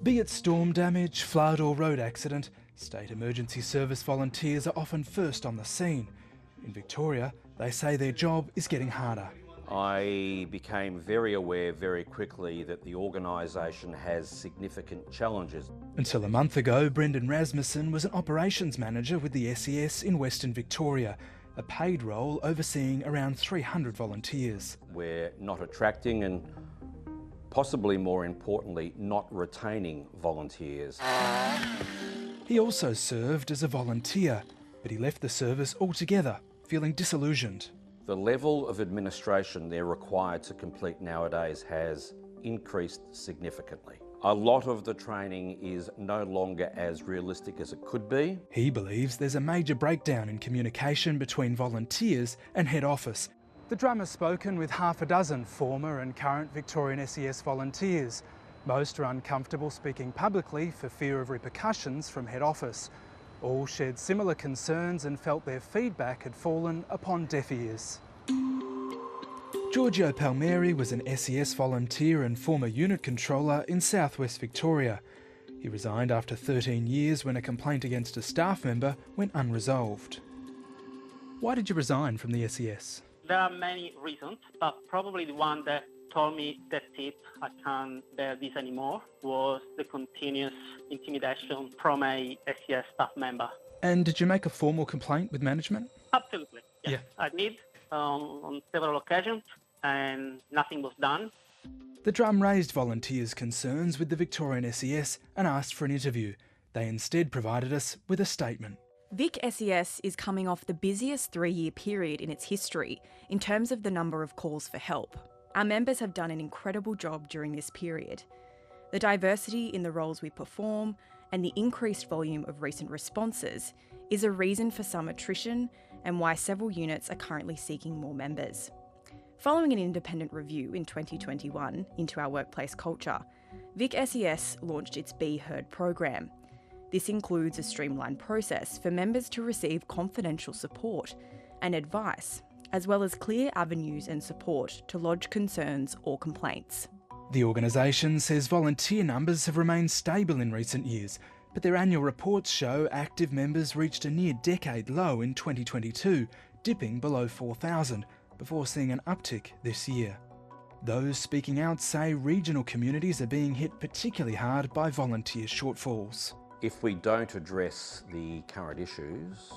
Be it storm damage, flood or road accident, State Emergency Service volunteers are often first on the scene. In Victoria, they say their job is getting harder. I became very aware very quickly that the organisation has significant challenges. Until a month ago, Brendan Rasmussen was an operations manager with the SES in Western Victoria, a paid role overseeing around 300 volunteers. We're not attracting and possibly more importantly, not retaining volunteers. He also served as a volunteer, but he left the service altogether, feeling disillusioned. The level of administration they're required to complete nowadays has increased significantly. A lot of the training is no longer as realistic as it could be. He believes there's a major breakdown in communication between volunteers and head office. The drummer's spoken with half a dozen former and current Victorian SES volunteers. Most are uncomfortable speaking publicly for fear of repercussions from head office. All shared similar concerns and felt their feedback had fallen upon deaf ears. Giorgio Palmieri was an SES volunteer and former unit controller in southwest Victoria. He resigned after 13 years when a complaint against a staff member went unresolved. Why did you resign from the SES? There are many reasons, but probably the one that told me that's it, I can't bear this anymore, was the continuous intimidation from a SES staff member. And did you make a formal complaint with management? Absolutely, yes. Yeah. I did on several occasions and nothing was done. The drum raised volunteers' concerns with the Victorian SES and asked for an interview. They instead provided us with a statement. Vic SES is coming off the busiest 3-year period in its history in terms of the number of calls for help. Our members have done an incredible job during this period. The diversity in the roles we perform and the increased volume of recent responses is a reason for some attrition and why several units are currently seeking more members. Following an independent review in 2021 into our workplace culture, Vic SES launched its Be Heard program. This includes a streamlined process for members to receive confidential support and advice, as well as clear avenues and support to lodge concerns or complaints. The organisation says volunteer numbers have remained stable in recent years, but their annual reports show active members reached a near-decade low in 2022, dipping below 4,000, before seeing an uptick this year. Those speaking out say regional communities are being hit particularly hard by volunteer shortfalls. If we don't address the current issues,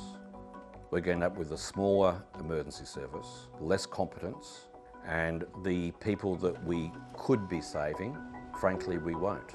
we're going to end up with a smaller emergency service, less competence, and the people that we could be saving, frankly, we won't.